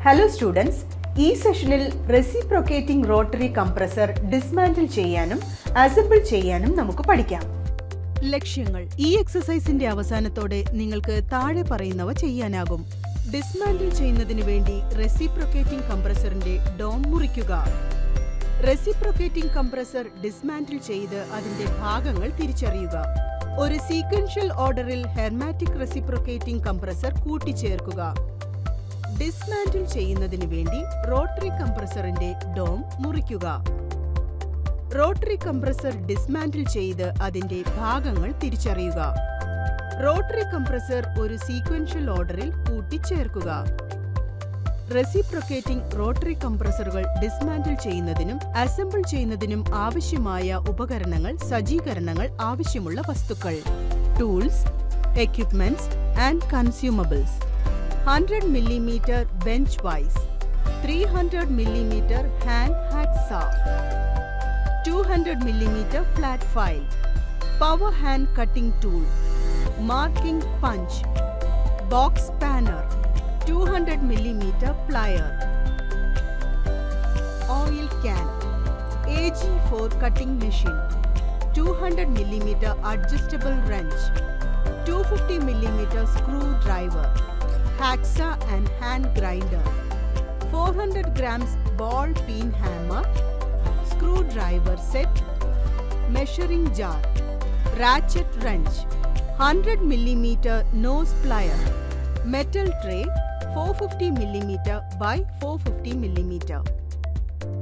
Hello students, ഈ സെഷനിൽ reciprocating rotary compressor ഡിസ്മാന്റിൽ ചെയ്യാനും അസംബിൾ ചെയ്യാനും നമുക്ക് പഠിക്കാം. ലക്ഷ്യങ്ങൾ. ഈ എക്സസൈസിന്റെ അവസാനത്തോടെ നിങ്ങൾക്ക് താഴെ പറയുന്നവ ചെയ്യാനാകും. ഡിസ്മാന്റിൽ ചെയ്യുന്നതിന് വേണ്ടി റെസിപ്രോക്കേറ്റിംഗ് കംപ്രസറിന്റെ ഡോം മുറിക്കുക. റെസിപ്രോക്കേറ്റിംഗ് കംപ്രസർ ഡിസ്മാന്റിൽ ചെയ്ത് അതിന്റെ ഭാഗങ്ങൾ തിരിച്ചറിയുക. ഒരു സീക്വൻഷ്യൽ ഓർഡറിൽ ഹെർമാറ്റിക് റെസിപ്രോക്കേറ്റിംഗ് കംപ്രസർ കൂട്ടിച്ചേർക്കുക. ഡിസ്മാന്റിൽ ചെയ്യുന്നതിന് വേണ്ടി റോട്ടറി കംപ്രസറിന്റെ ഡോം മുറിക്കുക. റോട്ടറി കംപ്രസർ ഡിസ്മാന്റിൽ ചെയ്ത് അതിന്റെ ഭാഗങ്ങൾ തിരിച്ചറിയുക. റോട്ടറി കംപ്രസർ ഒരു സീക്വൻഷ്യൽ ഓർഡറിൽ കൂട്ടിച്ചേർക്കുക. റെസിപ്രോക്കേറ്റിംഗ് റോട്ടറി കംപ്രസറുകൾ ഡിസ്മാന്റിൽ ചെയ്യുന്നതിനും അസംബിൾ ചെയ്യുന്നതിനും ആവശ്യമായ ഉപകരണങ്ങൾ, സജ്ജീകരണങ്ങൾ, ആവശ്യമുള്ള വസ്തുക്കൾ, tools, equipments and consumables. 100 mm bench vise, 300 mm hand hacksaw, 200 mm flat file, power hand cutting tool, marking punch, box spanner, 200 mm plier, oil can, AG4 cutting machine, 200 mm adjustable wrench, 250 mm screwdriver, hacksaw and hand grinder, 400 grams ball peen hammer, screwdriver set, measuring jar, ratchet wrench, 100 mm nose plier, metal tray 450 mm by 450 mm,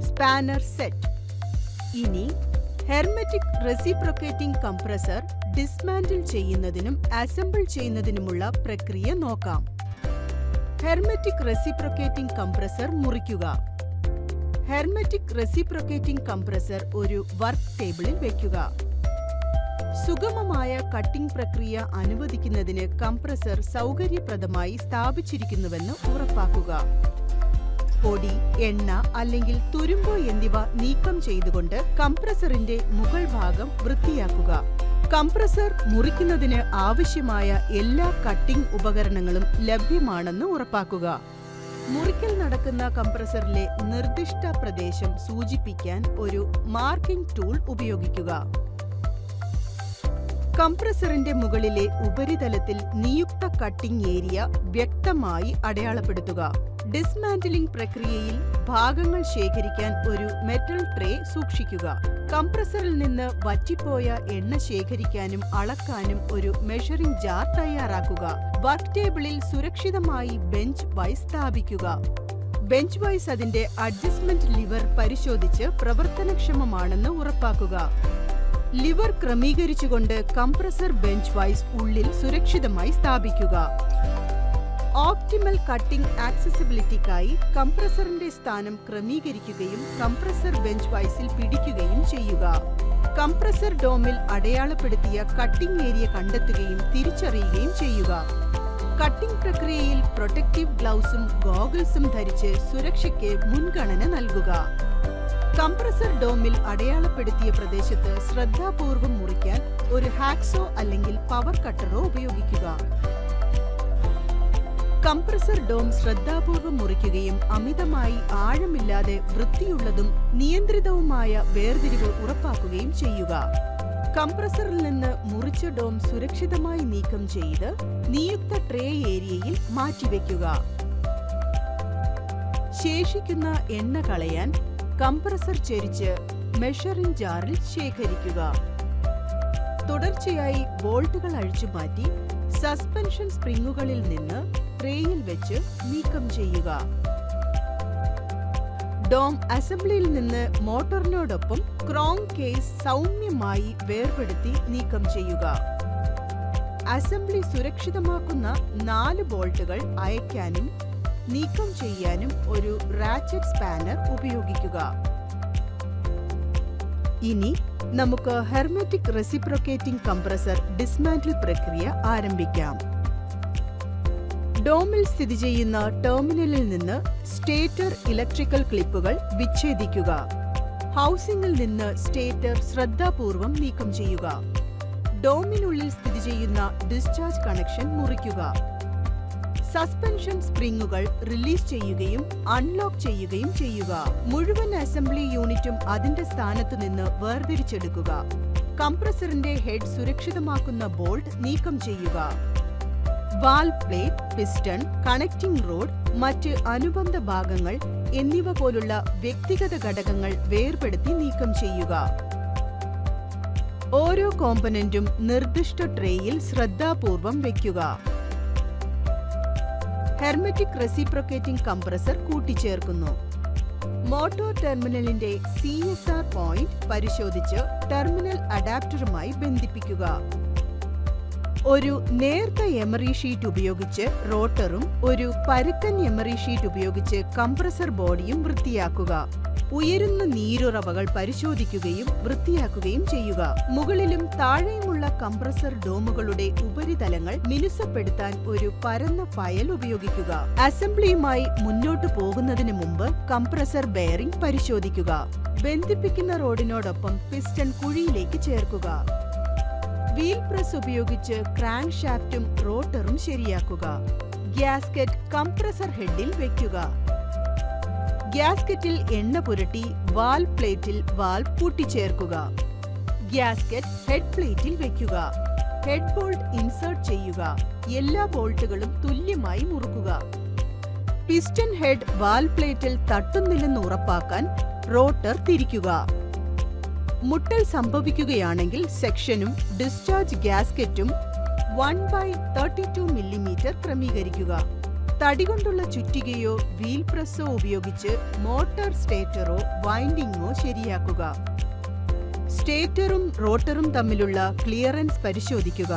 spanner set. ഇനി hermetic reciprocating compressor ഡിസ്മാന്റിൽ ചെയ്യുന്നതിനും assemble ചെയ്യുന്നതിനുമുള്ള പ്രക്രിയ നോക്കാം. Hermetic reciprocating compressor മുറിക്കുക. Hermetic reciprocating compressor ഒരു work ടേബിളിൽ വയ്ക്കുക. സുഗമമായ cutting പ്രക്രിയ അനുവദിക്കുന്നതിന് കംപ്രസർ സൗകര്യപ്രദമായി സ്ഥാപിച്ചിരിക്കുന്നുവെന്ന് ഉറപ്പാക്കുക. പൊടി, എണ്ണ അല്ലെങ്കിൽ തുരുമ്പ് എന്നിവ നീക്കം ചെയ്തുകൊണ്ട് കംപ്രസറിന്റെ മുകൾ ഭാഗം വൃത്തിയാക്കുക. കംപ്രസർ മുറിക്കുന്നതിന് ആവശ്യമായ എല്ലാ കട്ടിംഗ് ഉപകരണങ്ങളും ലഭ്യമാണെന്ന് ഉറപ്പാക്കുക. മുറിക്കൽ നടക്കുന്ന കംപ്രസറിലെ നിർദ്ദിഷ്ട പ്രദേശം സൂചിപ്പിക്കാൻ ഒരു മാർക്കിംഗ് ടൂൾ ഉപയോഗിക്കുക. കംപ്രസറിന്റെ മുകളിലെ ഉപരിതലത്തിൽ നിയുക്ത കട്ടിംഗ് ഏരിയ വ്യക്തമായി അടയാളപ്പെടുത്തുക. ഡിസ്മാന്റിലിംഗ് പ്രക്രിയയിൽ ഭാഗങ്ങൾ ശേഖരിക്കാൻ ഒരു മെറ്റൽ ട്രേ സൂക്ഷിക്കുക. കംപ്രസറിൽ നിന്ന് വറ്റിപ്പോയ എണ്ണ ശേഖരിക്കാനും അളക്കാനും ഒരു മെഷറിംഗ് ജാർ തയ്യാറാക്കുക. വർക്ക് ടേബിളിൽ സുരക്ഷിതമായി ബെഞ്ച് വൈസ് സ്ഥാപിക്കുക. ബെഞ്ച് വൈസ് അതിന്റെ അഡ്ജസ്റ്റ്മെന്റ് ലിവർ പരിശോധിച്ച് പ്രവർത്തനക്ഷമമാണെന്ന് ഉറപ്പാക്കുക. ലിവർ ക്രമീകരിച്ചുകൊണ്ട് കംപ്രസർ ബെഞ്ച് വൈസ് ഉള്ളിൽ സുരക്ഷിതമായി സ്ഥാപിക്കുക. ഓപ്റ്റിമൽ കട്ടിംഗ് ആക്സസിബിലിറ്റിക്കായി കംപ്രസറിന്റെ സ്ഥാനം ക്രമീകരിക്കുകയും കംപ്രസർ ബെഞ്ച് വൈസിൽ പിടിക്കുകയും ചെയ്യുക. കംപ്രസർ ഡോമിൽ അടയാളപ്പെടുത്തിയ കട്ടിംഗ് ഏരിയ കണ്ടെത്തുകയും തിരിച്ചറിയുകയും ചെയ്യുക. കട്ടിംഗ് പ്രക്രിയയിൽ പ്രൊട്ടക്റ്റീവ് ഗ്ലൗസും ഗോഗിൾസും ധരിച്ച് സുരക്ഷയ്ക്ക് മുൻഗണന നൽകുക. കംപ്രസർ ഡോമിൽ അടയാളപ്പെടുത്തിയ പ്രദേശത്ത് ശ്രദ്ധാപൂർവം മുറിക്കാൻ ഒരു ഹാക്സോ അല്ലെങ്കിൽ പവർ കട്ടറോ ഉപയോഗിക്കുക. കംപ്രസർ ഡോം ശ്രദ്ധാപൂർവം മുറിക്കുകയും അമിതമായി ആഴമില്ലാതെ വൃത്തിയുള്ളതും നിയന്ത്രിതവുമായ വേർതിരിവ് ഉറപ്പാക്കുകയും ചെയ്യുക. കംപ്രസറിൽ നിന്ന് മുറിച്ച ഡോം സുരക്ഷിതമായി നീക്കം ചെയ്ത് നിയുക്ത ട്രേ ഏരിയയിൽ മാറ്റിവെക്കുക. ശേഷിക്കുന്ന എണ്ണ കളയാൻ കംപ്രസർ ചെരിച്ച് മെഷറിംഗ് ജാറിൽ ശേഖരിക്കുക. തുടർച്ചയായി ബോൾട്ടുകൾ അഴിച്ചുമാറ്റി സസ്പെൻഷൻ സ്പ്രിങ്ങുകളിൽ നിന്ന് ട്രേയിൽ വെച്ച് നീക്കം ചെയ്യുക. ഡോം അസംബ്ലിയിൽ നിന്ന് മോട്ടറിനോടൊപ്പം ക്രോം കേസ് സൗമ്യമായി വേർപെടുത്തി നീക്കം ചെയ്യുക. അസംബ്ലി സുരക്ഷിതമാക്കുന്ന 4 ബോൾട്ടുകൾ അയക്കാനും നീക്കം ചെയ്യാനും ഒരു റാച്ചറ്റ് സ്പാനർ ഉപയോഗിക്കുക. ഇനി നമുക്ക് ഹെർമെറ്റിക് റെസിപ്രോക്കേറ്റിംഗ് കംപ്രസർ ഡിസ്മാന്റിൽ പ്രക്രിയ ആരംഭിക്കാം. ഡോമിൽ സ്ഥിതി ചെയ്യുന്ന ടെർമിനലിൽ നിന്ന് സ്റ്റേറ്റർ ഇലക്ട്രിക്കൽ ക്ലിപ്പുകൾ വിച്ഛേദിക്കുക. ഹൗസിംഗിൽ നിന്ന് സ്റ്റേറ്റർ ശ്രദ്ധാപൂർവം നീക്കം ചെയ്യുക. ഡോമിനുള്ളിൽ സ്ഥിതി ചെയ്യുന്ന ഡിസ്ചാർജ് കണക്ഷൻ മുറിക്കുക. സസ്പെൻഷൻ സ്പ്രിങ്ങുകൾ റിലീസ് ചെയ്യുകയും അൺലോക്ക് ചെയ്യുകയും ചെയ്യുക. മുഴുവൻ അസംബ്ലി യൂണിറ്റും അതിന്റെ സ്ഥാനത്തു നിന്ന് വേർതിരിച്ചെടുക്കുക. കംപ്രസറിന്റെ ഹെഡ് സുരക്ഷിതമാക്കുന്ന ബോൾട്ട് നീക്കം ചെയ്യുക. Valve plate, piston, connecting road, മറ്റ് അനുബന്ധ ഭാഗങ്ങൾ എന്നിവ പോലുള്ള വ്യക്തിഗത ഘടകങ്ങൾ വേർപെടുത്തി നീക്കം ചെയ്യുക. ഓരോ കോമ്പനന്റും നിർദ്ദിഷ്ട ട്രേയിൽ ശ്രദ്ധാപൂർവം വയ്ക്കുക. ഹെർമെറ്റിക് റെസിപ്രൊക്കേറ്റിംഗ് കംപ്രസർ കൂട്ടിച്ചേർക്കുന്നു. മോട്ടോർ ടെർമിനലിന്റെ CSR പോയിന്റ് പരിശോധിച്ച് ടെർമിനൽ അഡാപ്റ്ററുമായി ബന്ധിപ്പിക്കുക. ഒരു നേർത്ത എമറി ഷീറ്റ് ഉപയോഗിച്ച് റോട്ടറും ഒരു പരുക്കൻ എമറി ഷീറ്റ് ഉപയോഗിച്ച് കംപ്രസർ ബോഡിയും വൃത്തിയാക്കുക. ഉയരുന്ന നീരുറവകൾ പരിശോധിക്കുകയും വൃത്തിയാക്കുകയും ചെയ്യുക. മുകളിലും താഴെയുമുള്ള കംപ്രസർ ഡോമുകളുടെ ഉപരിതലങ്ങൾ മിനുസപ്പെടുത്താൻ ഒരു പരന്ന ഫയൽ ഉപയോഗിക്കുക. അസംബ്ലിയുമായി മുന്നോട്ടു പോകുന്നതിന് മുമ്പ് കംപ്രസർ ബെയറിംഗ് പരിശോധിക്കുക. ബന്ധിപ്പിക്കുന്ന റോഡിനോടൊപ്പം പിസ്റ്റൺ കുഴിയിലേക്ക് ചേർക്കുക. വീൽ പ്രസ് ഉപയോഗിച്ച് ക്രാങ്ക് ഷാഫ്റ്റും റോട്ടറും ശരിയാക്കുക. ഗ്യാസ്കറ്റ് കംപ്രസർ ഹെഡിൽ വയ്ക്കുക. ഗ്യാസ്കറ്റിൽ എണ്ണ പുരട്ടി വാൽവ് പ്ലേറ്റിൽ വാൽവ് കൂട്ടിച്ചേർക്കുക. ഗ്യാസ്കറ്റ് ഹെഡ് പ്ലേറ്റിൽ വയ്ക്കുക. ഹെഡ് ബോൾട്ട് ഇൻസേർട്ട് ചെയ്യുക. എല്ലാ ബോൾട്ടുകളും തുല്യമായി മുറുക്കുക. പിസ്റ്റൺ ഹെഡ് വാൽവ് പ്ലേറ്റിൽ തട്ടുന്നില്ലെന്ന് ഉറപ്പാക്കാൻ റോട്ടർ തിരിക്കുക. മുട്ടൽ സംഭവിക്കുകയാണെങ്കിൽ സെക്ഷനും ഡിസ്ചാർജ് ഗ്യാസ്കറ്റും 1/32 മില്ലിമീറ്റർ ക്രമീകരിക്കുക. തടികൊണ്ടുള്ള ചുറ്റികയോ വീൽ പ്രസ്സോ ഉപയോഗിച്ച് മോട്ടോർ സ്റ്റേറ്ററോ വൈൻഡിങ്ങോ ശരിയാക്കുക. സ്റ്റേറ്ററും റോട്ടറും തമ്മിലുള്ള ക്ലിയറൻസ് പരിശോധിക്കുക.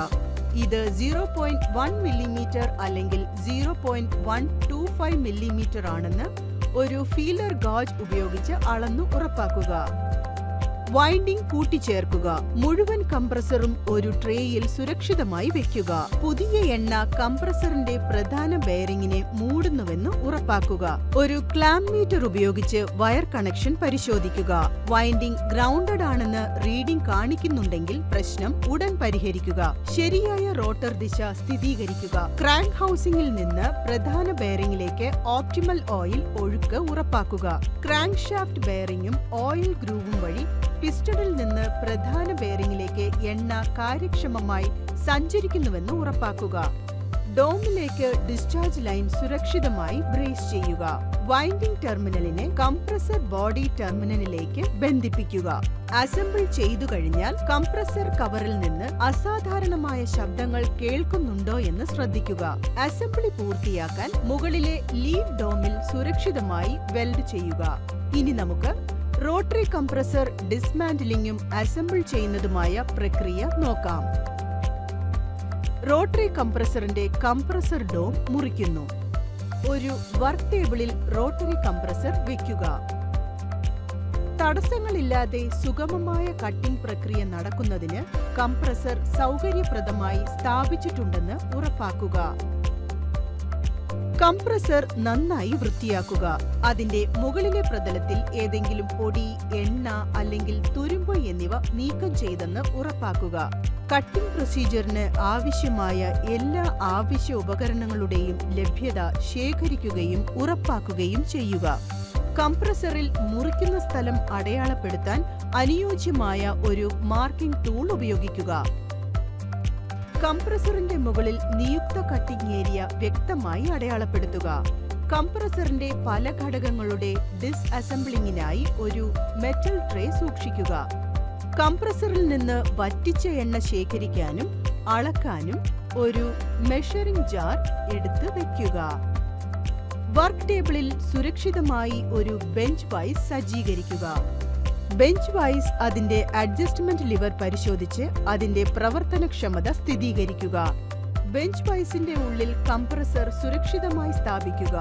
ഇത് 0.1 മില്ലിമീറ്റർ അല്ലെങ്കിൽ 0.125 മില്ലിമീറ്റർ ആണെന്ന് ഒരു ഫീലർ ഗാജ് ഉപയോഗിച്ച് അളന്നു ഉറപ്പാക്കുക. വൈൻഡിംഗ് കൂട്ടിച്ചേർക്കുക. മുഴുവൻ കംപ്രസറും ഒരു ട്രേയിൽ സുരക്ഷിതമായി വെക്കുക. പുതിയ എണ്ണ കംപ്രസറിന്റെ പ്രധാന ബെയറിംഗിനെ മൂടുന്നുവെന്ന് ഉറപ്പാക്കുക. ഒരു ക്ലാമ്പ് മീറ്റർ ഉപയോഗിച്ച് വയർ കണക്ഷൻ പരിശോധിക്കുക. വൈൻഡിംഗ് ഗ്രൗണ്ടഡ് ആണെന്ന് റീഡിംഗ് കാണിക്കുന്നുണ്ടെങ്കിൽ പ്രശ്നം ഉടൻ പരിഹരിക്കുക. ശരിയായ റോട്ടർ ദിശ സ്ഥിരീകരിക്കുക. ക്രാങ്ക് ഹൗസിംഗിൽ നിന്ന് പ്രധാന ബെയറിംഗിലേക്ക് ഓപ്റ്റിമൽ ഓയിൽ ഒഴുക്ക് ഉറപ്പാക്കുക. ക്രാങ്ക് ഷാഫ്റ്റ് ബെയറിംഗും ഓയിൽ ഗ്രൂവും വഴി പിസ്റ്റണിൽ നിന്ന് പ്രധാന ബെയറിംഗിലേക്ക് എണ്ണ കാര്യക്ഷമമായി സഞ്ചരിക്കുന്നുവെന്ന് ഉറപ്പാക്കുക. ഡോമിലേക്ക് ഡിസ്ചാർജ് ലൈൻ സുരക്ഷിതമായി ബ്രേസ് ചെയ്യുക. വൈൻഡിംഗ് ടെർമിനലിനെ കംപ്രസർ ബോഡി ടെർമിനലിലേക്ക് ബന്ധിപ്പിക്കുക. അസംബിൾ ചെയ്തു കഴിഞ്ഞാൽ കംപ്രസർ കവറിൽ നിന്ന് അസാധാരണമായ ശബ്ദങ്ങൾ കേൾക്കുന്നുണ്ടോ എന്ന് ശ്രദ്ധിക്കുക. അസംബ്ലി പൂർത്തിയാക്കാൻ മുകളിലെ ലീഡ് ഡോമിൽ സുരക്ഷിതമായി വെൽഡ് ചെയ്യുക. ഇനി നമുക്ക് റോട്ടറി കംപ്രസർ ഡിസ്മാന്റിലിംഗും അസംബിൾ ചെയ്യുന്നതുമായ പ്രക്രിയ നോക്കാം. റോട്ടറി കംപ്രസറിന്റെ കംപ്രസർ ഡോം മുറിക്കുന്നു. ഒരു വർക്ക് ടേബിളിൽ റോട്ടറി കംപ്രസർ വയ്ക്കുക. തടസ്സങ്ങളില്ലാതെ സുഗമമായ കട്ടിംഗ് പ്രക്രിയ നടക്കുന്നതിന് കംപ്രസർ സൗകര്യപ്രദമായി സ്ഥാപിച്ചിട്ടുണ്ടെന്ന് ഉറപ്പാക്കുക. കംപ്രസർ നന്നായി വൃത്തിയാക്കുക. അതിന്റെ മുകളിലെ പ്രതലത്തിൽ ഏതെങ്കിലും പൊടി, എണ്ണ അല്ലെങ്കിൽ തുരുമ്പ് എന്നിവ നീക്കം ചെയ്തെന്ന് ഉറപ്പാക്കുക. കട്ടിംഗ് പ്രൊസീജിയറിന് ആവശ്യമായ എല്ലാ ആവശ്യ ഉപകരണങ്ങളുടെയും ലഭ്യത ശേഖരിക്കുകയും ഉറപ്പാക്കുകയും ചെയ്യുക. കംപ്രസറിൽ മുറിക്കുന്ന സ്ഥലം അടയാളപ്പെടുത്താൻ അനുയോജ്യമായ ഒരു മാർക്കിംഗ് ടൂൾ ഉപയോഗിക്കുക. കംപ്രസറിന്റെ മുകളിൽ നിയുക്ത കട്ടിംഗ് ഏരിയ വ്യക്തമായി അടയാളപ്പെടുത്തുക. കംപ്രസറിന്റെ പല ഘടകങ്ങളുടെ ഡിസ്അസംബ്ലിംഗിനായി ഒരു മെറ്റൽ ട്രേ സൂക്ഷിക്കുക. കംപ്രസറിൽ നിന്ന് വറ്റിച്ച എണ്ണ ശേഖരിക്കാനും അളക്കാനും ഒരു മെഷറിംഗ് ജാർ എടുത്ത് വെക്കുക. വർക്ക് ടേബിളിൽ സുരക്ഷിതമായി ഒരു ബെഞ്ച് വൈസ് സജ്ജീകരിക്കുക. ബെഞ്ച് വൈസ് അതിന്റെ അഡ്ജസ്റ്റ്മെന്റ് ലിവർ പരിശോധിച്ച് അതിന്റെ പ്രവർത്തനക്ഷമത സ്ഥിരീകരിക്കുക. ബെഞ്ച് വൈസിന്റെ ഉള്ളിൽ കംപ്രസർ സുരക്ഷിതമായി സ്ഥാപിക്കുക.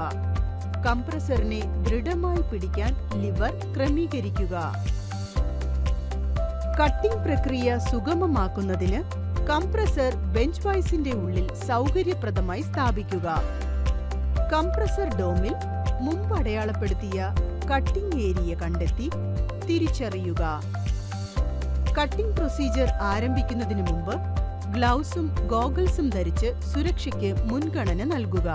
കംപ്രസറിനെ ദൃഢമായി പിടിക്കാൻ ലിവർ ക്രമീകരിക്കുക. കട്ടിംഗ് പ്രക്രിയ സുഗമമാക്കുന്നതിന് കംപ്രസർ ബെഞ്ച് വൈസിന്റെ ഉള്ളിൽ സൗകര്യപ്രദമായി സ്ഥാപിക്കുക. കംപ്രസർ ഡോമിൽ മുമ്പ് അടയാളപ്പെടുത്തിയ കട്ടിംഗ് ഏരിയ കണ്ടെത്തി തിരിച്ചറിയുക. കട്ടിംഗ് പ്രൊസീജിയർ ആരംഭിക്കുന്നതിന് മുമ്പ് ഗ്ലൗസും ഗോഗിൾസും ധരിച്ച് സുരക്ഷയ്ക്ക് മുൻഗണന നൽകുക.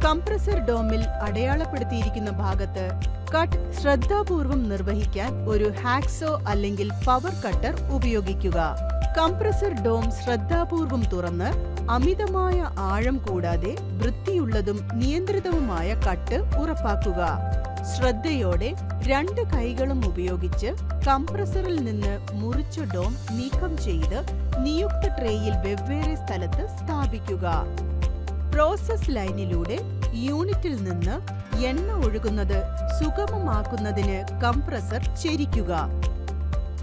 കംപ്രസർ ഡോമിൽ അടയാളപ്പെടുത്തിയിരിക്കുന്ന ഭാഗത്ത് കട്ട് ശ്രദ്ധാപൂർവം നിർവഹിക്കാൻ ഒരു ഹാക്സോ അല്ലെങ്കിൽ പവർ കട്ടർ ഉപയോഗിക്കുക. കംപ്രസർ ഡോം ശ്രദ്ധാപൂർവം തുറന്ന് അമിതമായ ആഴം കൂടാതെ വൃത്തിയുള്ളതും നിയന്ത്രിതവുമായ കട്ട് ഉറപ്പാക്കുക. ശ്രദ്ധയോടെ 2 കൈകളും ഉപയോഗിച്ച് കംപ്രസറിൽ നിന്ന് മുറിച്ച ഡോം നീക്കം ചെയ്ത് നിയുക്ത ട്രേയിൽ വെവ്വേറെ സ്ഥലത്ത് സ്ഥാപിക്കുക. പ്രോസസ് ലൈനിലൂടെ യൂണിറ്റിൽ നിന്ന് എണ്ണ ഒഴുകുന്നത് സുഗമമാക്കുന്നതിന് കംപ്രസർ ചെരിക്കുക.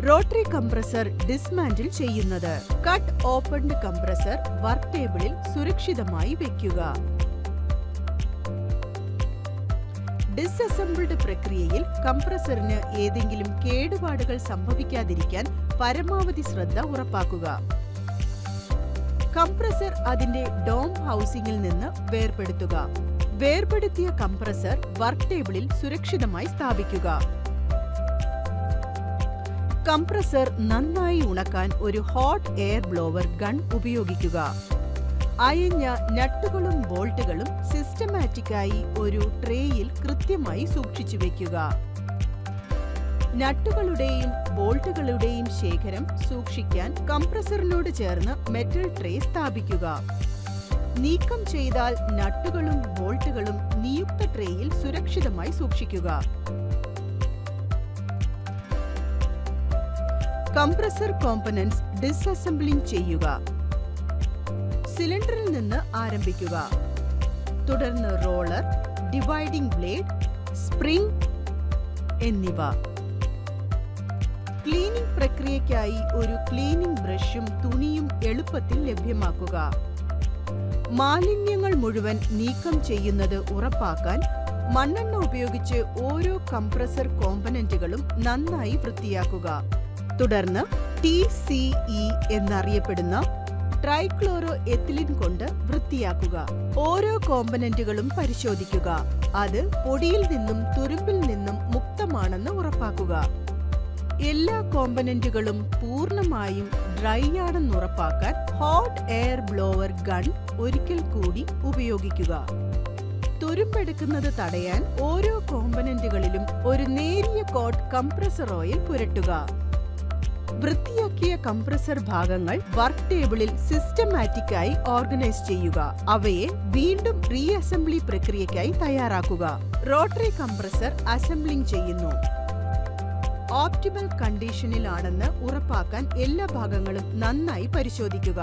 റോട്ടറി കംപ്രസർ ഡിസ്മാന്റിൽ ചെയ്യുന്നത്. കട്ട് ഓപ്പൺഡ് കംപ്രസർ വർക്ക് ടേബിളിൽ സുരക്ഷിതമായി വെക്കുക. ഡിസ്അസംബിൾഡ് പ്രക്രിയയിൽ കംപ്രസറിന് ഏതെങ്കിലും കേടുപാടുകൾ സംഭവിക്കാതിരിക്കാൻ പരമാവധി ശ്രദ്ധ ഉറപ്പാക്കുക. കംപ്രസർ അതിന്റെ ഡോം ഹൗസിംഗിൽ നിന്ന് വേർപെടുത്തുക. വേർപെടുത്തിയ കംപ്രസർ വർക്ക് ടേബിളിൽ സുരക്ഷിതമായി സ്ഥാപിക്കുക. കംപ്രസർ നന്നായി ഉണക്കാൻ ഒരു ഹോട്ട് എയർ ബ്ലോവർ ഗൺ ഉപയോഗിക്കുക. അയഞ്ഞ നട്ടുകളും ബോൾട്ടുകളും സിസ്റ്റമാറ്റിക്കായി ഒരു ട്രേയിൽ കൃത്യമായി സൂക്ഷിച്ചു വെക്കുക. നട്ടുകളുടെയും ബോൾട്ടുകളുടെയും ശേഖരം സൂക്ഷിക്കാൻ കംപ്രസറിനോട് ചേർന്ന് മെറ്റൽ ട്രേ സ്ഥാപിക്കുക. നീക്കം ചെയ്താൽ നട്ടുകളും ബോൾട്ടുകളും നിയുക്ത ട്രേയിൽ സുരക്ഷിതമായി സൂക്ഷിക്കുക. കംപ്രസർ കോമ്പണന്റ്സ് ഡിസ്അസംബ്ലിംഗ് ചെയ്യുക. സിലിണ്ടറിൽ നിന്ന് ആരംഭിക്കുക. തുടർന്ന് റോളർ, ഡിവൈഡിംഗ് ബ്ലേഡ്, സ്പ്രിംഗ് എന്നിവ. ക്ലീനിംഗ് പ്രക്രിയയ്ക്കായി ഒരു ക്ലീനിംഗ് ബ്രഷും തുണിയും എളുപ്പത്തിൽ ലഭ്യമാക്കുക. മാലിന്യങ്ങൾ മുഴുവൻ നീക്കം ചെയ്യുന്നത് ഉറപ്പാക്കാൻ മണ്ണെണ്ണ ഉപയോഗിച്ച് ഓരോ കംപ്രസർ കോമ്പണന്റുകളും നന്നായി വൃത്തിയാക്കുക. തുടർന്ന് TCE എന്നറിയപ്പെടുന്ന ട്രൈക്ലോറോ എത്തിലിൻ കൊണ്ട് വൃത്തിയാക്കുക. ഓരോ കോമ്പണന്റുകളും പരിശോധിക്കുക. അത് പൊടിയിൽ നിന്നും തുരുമ്പിൽ നിന്നും മുക്തമാണെന്ന് ഉറപ്പാക്കുക. എല്ലാ കോമ്പണന്റുകളും പൂർണ്ണമായും ഡ്രൈ ആണെന്ന് ഉറപ്പാക്കാൻ ഹോട്ട് എയർ ബ്ലോവർ ഗൺ ഒരിക്കൽ കൂടി ഉപയോഗിക്കുക. തുരുമ്പെടുക്കുന്നത് തടയാൻ ഓരോ കോമ്പണന്റുകളിലും ഒരു നേരിയ കോട്ട് കംപ്രസർ ഓയിൽ പുരട്ടുക. വൃത്തിയാക്കിയ കംപ്രസർ ഭാഗങ്ങൾ വർക്ക് ടേബിളിൽ സിസ്റ്റമാറ്റിക്കായി ഓർഗനൈസ് ചെയ്യുക. അവയെ വീണ്ടും റീഅസംബ്ലി പ്രക്രിയയ്ക്കായി തയ്യാറാക്കുക. റോട്ടറി കംപ്രസർ അസംബ്ലിംഗ് ചെയ്യുന്നു. ഓപ്റ്റിമൽ കണ്ടീഷനിലാണെന്ന് ഉറപ്പാക്കാൻ എല്ലാ ഭാഗങ്ങളും നന്നായി പരിശോധിക്കുക.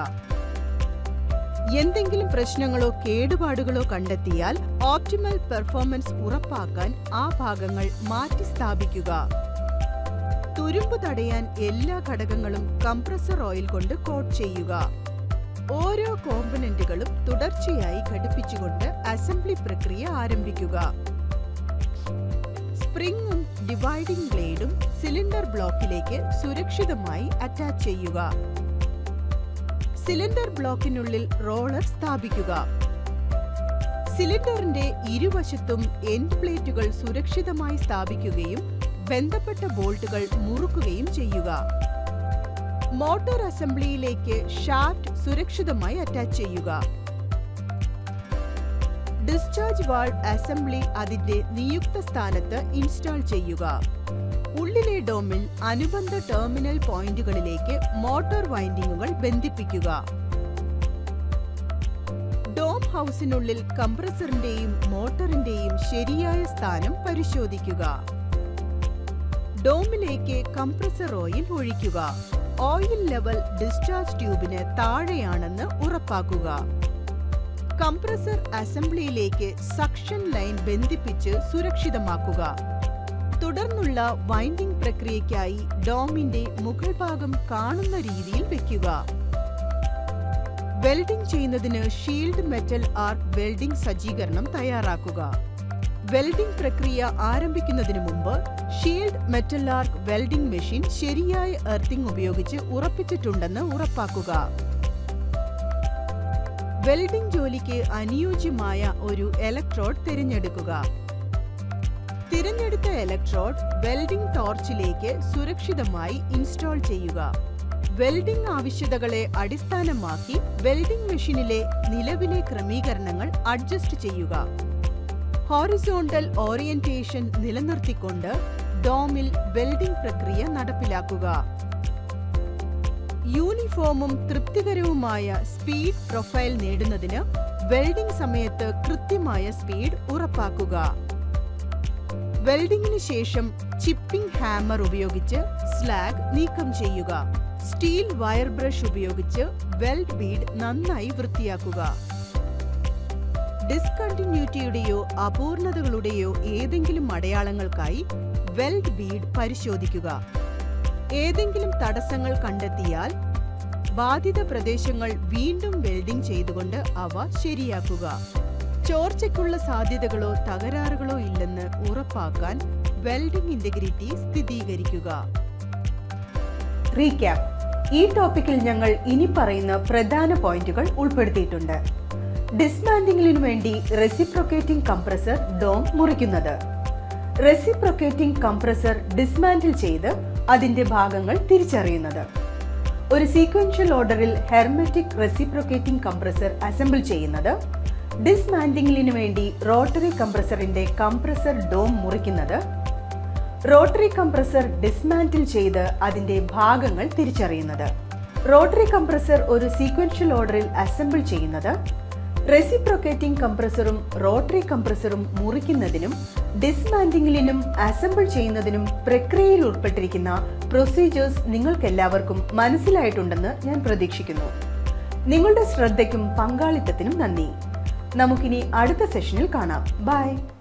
എന്തെങ്കിലും പ്രശ്നങ്ങളോ കേടുപാടുകളോ കണ്ടെത്തിയാൽ ഓപ്റ്റിമൽ പെർഫോമൻസ് ഉറപ്പാക്കാൻ ആ ഭാഗങ്ങൾ മാറ്റി സ്ഥാപിക്കുക. തുരുമ്പ് തടയാൻ എല്ലാ ഘടകങ്ങളും കംപ്രസർ ഓയിൽ കൊണ്ട് കോട്ട് ചെയ്യുക. ഓരോ കോമ്പണന്റുകളും തുടർച്ചയായി ഘടിപ്പിച്ചുകൊണ്ട് അസംബ്ലി പ്രക്രിയ ആരംഭിക്കുക. സ്പ്രിംഗും ഡിവൈഡിംഗ് ബ്ലേഡും സിലിണ്ടർ ബ്ലോക്കിലേക്ക് സുരക്ഷിതമായി അറ്റാച്ച് ചെയ്യുക. സിലിണ്ടർ ബ്ലോക്കിനുള്ളിൽ റോളർ സ്ഥാപിക്കുക. സിലിണ്ടറിന്റെ ഇരുവശത്തും എൻഡ് പ്ലേറ്റുകൾ സുരക്ഷിതമായി സ്ഥാപിക്കുകയും ബന്ധപ്പെട്ട ബോൾട്ടുകൾ മുറുക്കുകയും ചെയ്യുക. മോട്ടോർ അസംബ്ലിയിലേക്ക് ഷാഫ്റ്റ് സുരക്ഷിതമായി അറ്റാച്ച് ചെയ്യുക. ഡിസ്ചാർജ് വാൾവ് അസംബ്ലി അതിന്റെ നിയുക്ത സ്ഥാനത്ത് ഇൻസ്റ്റാൾ ചെയ്യുക. ഉള്ളിലെ ഡോമിൽ അനുബന്ധ ടെർമിനൽ പോയിന്റുകളിലേക്ക് മോട്ടോർ വൈൻഡിങ്ങുകൾ ബന്ധിപ്പിക്കുക. ഡോം ഹൗസിനുള്ളിൽ കംപ്രസറിന്റെയും മോട്ടറിന്റെയും ശരിയായ സ്ഥാനം പരിശോധിക്കുക. ഡോമിലേക്ക് കംപ്രസർ ഓയിൽ ഒഴിക്കുക. ഓയിൽ ലെവൽ ഡിസ്ചാർജ് ട്യൂബിന് താഴെയാണെന്ന് ഉറപ്പാക്കുക. കംപ്രസർ അസംബ്ലിയിലേക്ക് സക്ഷൻ ലൈൻ ബന്ധിപ്പിച്ച് സുരക്ഷിതമാക്കുക. തുടർന്നുള്ള വൈൻഡിംഗ് പ്രക്രിയയ്ക്കായി ഡോമിന്റെ മുകൾ ഭാഗം കാണുന്ന രീതിയിൽ വെക്കുക. വെൽഡിംഗ് ചെയ്യുന്നതിന് ഷീൽഡ് മെറ്റൽ ആർക്ക് വെൽഡിംഗ് സജ്ജീകരണം തയ്യാറാക്കുക. വെൽഡിംഗ് പ്രക്രിയ ആരംഭിക്കുന്നതിന് മുമ്പ് shield metal arc welding machine ശരിയായ എർത്തിംഗ് ഉപയോഗിച്ച് ഉറപ്പിച്ചിട്ടുണ്ടെന്ന് ഉറപ്പാക്കുക. വെൽഡിംഗ് ജോലിക്ക് അനുയോജ്യമായ ഒരു ഇലക്ട്രോഡ് തിരഞ്ഞെടുക്കുക. തിരഞ്ഞെടുത്ത ഇലക്ട്രോഡ് വെൽഡിംഗ് ടോർച്ചിലേക്ക് സുരക്ഷിതമായി ഇൻസ്റ്റാൾ ചെയ്യുക. വെൽഡിംഗ് ആവശ്യകതകളെ അടിസ്ഥാനമാക്കി വെൽഡിംഗ് മെഷീനിലെ നിലവിലെ ക്രമീകരണങ്ങൾ അഡ്ജസ്റ്റ് ചെയ്യുക. ഹോറിസോണ്ടൽ ഓറിയന്റേഷൻ നിലനിർത്തിക്കൊണ്ട് ഡോമിൽ വെൽഡിംഗ് പ്രക്രിയ നടപ്പിലാക്കുക. യൂണിഫോമും തൃപ്തികരവുമായ സ്പീഡ് പ്രൊഫൈൽ നേടുന്നതിന് വെൽഡിംഗ് സമയത്ത് കൃത്യമായ സ്പീഡ് ഉറപ്പാക്കുക. വെൽഡിംഗിന് ശേഷം ചിപ്പിംഗ് ഹാമർ ഉപയോഗിച്ച് സ്ലാഗ് നീക്കം ചെയ്യുക. സ്റ്റീൽ വയർ ബ്രഷ് ഉപയോഗിച്ച് വെൽഡ് ബീഡ് നന്നായി വൃത്തിയാക്കുക. ഡിസ്കണ്ടിന്യൂറ്റിയുടെയോ അപൂർണതകളുടെയോ ഏതെങ്കിലും അടയാളങ്ങൾക്കായി വെൽഡ് ബീഡ് പരിശോധിക്കുക. ഏതെങ്കിലും തടസ്സങ്ങൾ കണ്ടെത്തിയാൽ ബാധിത പ്രദേശങ്ങൾ വീണ്ടും വെൽഡിംഗ് ചെയ്തുകൊണ്ട് അവ ശരിയാക്കുക. ചോർച്ചയ്ക്കുള്ള സാധ്യതകളോ തകരാറുകളോ ഇല്ലെന്ന് ഉറപ്പാക്കാൻ വെൽഡിംഗ് ഇന്റഗ്രിറ്റി സ്ഥിരീകരിക്കുക. റീക്യാപ്പ്. ഈ ടോപ്പിക്കിൽ ഞങ്ങൾ ഇനി പറയുന്ന പ്രധാന പോയിന്റുകൾ ഉൾപ്പെടുത്തിയിട്ടുണ്ട്. ഡിസ്മാൻഡിംഗിനു വേണ്ടി റെസിപ്രോക്കേറ്റിംഗ് കംപ്രസർ ഡോം മുറിക്കുന്നത്. റെസിപ്രോക്കേറ്റിംഗ് കംപ്രസർ ഡിസ്മാൻഡിൽ ചെയ്ത് അതിന്റെ ഭാഗങ്ങൾ തിരിച്ചറിയുന്നത്. ഒരു സീക്വൻഷ്യൽ ഓർഡറിൽ ഹെർമെറ്റിക് റെസിപ്രോക്കേറ്റിംഗ് കംപ്രസർ അസംബിൾ ചെയ്യുന്നത്. ഡിസ്മാൻഡിംഗിനു വേണ്ടി റോട്ടറി കംപ്രസറിന്റെ കംപ്രസർ ഡോം മുറിക്കുന്നത്. റോട്ടറി കംപ്രസർ ഡിസ്മാൻഡിൽ ചെയ്ത് അതിന്റെ ഭാഗങ്ങൾ തിരിച്ചറിയുന്നത്. റോട്ടറി കംപ്രസർ ഒരു സീക്വൻഷ്യൽ ഓർഡറിൽ അസംബിൾ ചെയ്യുന്നത്. റെസിപ്രോക്കേറ്റിംഗ് കംപ്രസറും റോട്ടറി കംപ്രസറും മുറിക്കുന്നതിനും ഡിസ്മാൻഡിംഗിനും അസംബിൾ ചെയ്യുന്നതിനും പ്രക്രിയയിൽ ഉൾപ്പെട്ടിരിക്കുന്ന പ്രൊസീജിയേഴ്സ് നിങ്ങൾക്കെല്ലാവർക്കും മനസ്സിലായിട്ടുണ്ടെന്ന് ഞാൻ പ്രതീക്ഷിക്കുന്നു. നിങ്ങളുടെ ശ്രദ്ധയ്ക്കും പങ്കാളിത്തത്തിനും നന്ദി. നമുക്കിനി അടുത്ത സെഷനിൽ കാണാം. ബൈ.